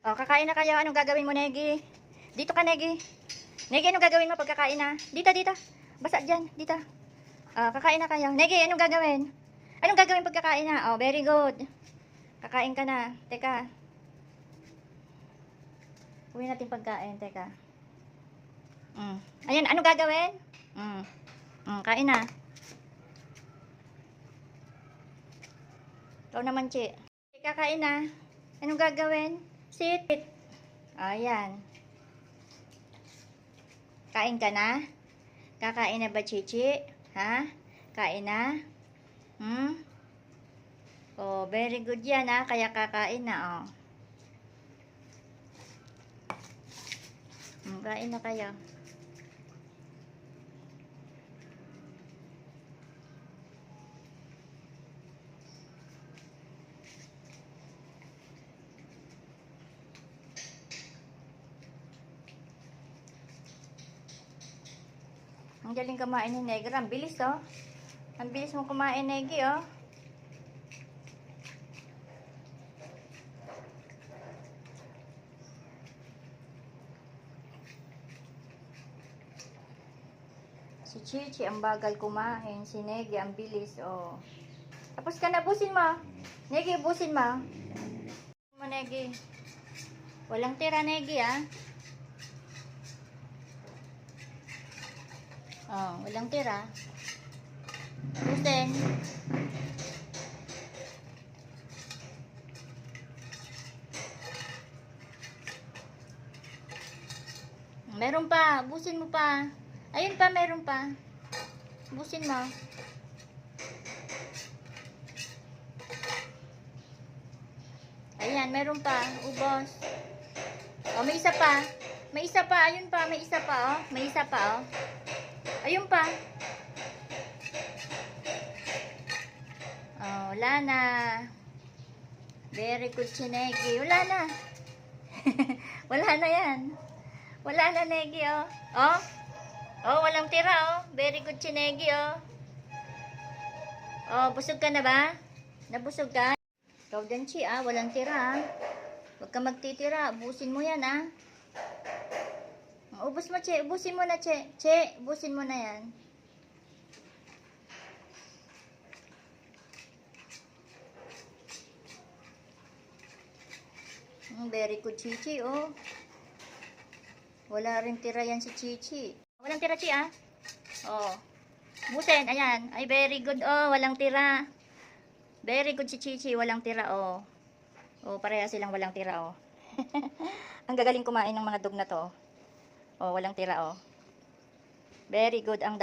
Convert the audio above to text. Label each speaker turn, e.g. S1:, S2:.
S1: Oh, kakain na kayo. Anong gagawin mo, Negi? Dito ka, Negi. Negi, anong gagawin mo pag kakain na? Dito, dito. Basa dyan. Dito. Oh, kakain na kayo. Negi, anong gagawin? Anong gagawin pag kakain na? Oh, very good. Kakain ka na. Teka. Uwi natin pagkain. Teka. Ayan, anong gagawin? Kain na. Ikaw naman, Chi. Kakain na. Anong gagawin? Sit. Ayan. Kain ka na? Kakain na ba, Chichi? Ha? Kain na? Oh, very good yan, ha? Kaya kakain na, oh. Kain na kayo. Ang galing kumain ni Negra. Ang bilis, oh. Ang bilis mo kumain, Negi, oh. Si Chichi, ang bagal kumain. Si Negi, ang bilis, oh. Tapos ka na, busin mo. Negi, busin mo. Negi. Walang tira, Negi, ah. Oh, walang tira. Busin. Meron pa. Busin mo pa. Ayun pa, meron pa. Busin mo. Ayan, meron pa. Ubos. Oh, may isa pa. May isa pa. Ayun pa, may isa pa, oh. May isa pa, oh. Ayun pa. Oh, wala na. Very good si Negi. Wala na. Wala na yan. Wala na, Negi, oh. Oh. Oh, walang tira, oh. Very good si Negi, oh. Oh, busog ka na ba? Nabusog ka? Ikaw din, Chi, ah. Walang tira, ah. Huwag ka magtitira. Ubusin mo yan, ah. Ubus mo, Che. Ubusin mo na, Che. Che, ubusin mo na yan. Very good, Chichi, oh. Wala rin tira yan si Chichi. Walang tira, Chi, ah. Oh. Busin, ayan. Ay, very good, oh. Walang tira. Very good si Chichi. Walang tira, oh. Oh, pareha silang walang tira, oh. Ang gagaling kumain ng mga dog na to. Oh, walang tira, oh. Very good ang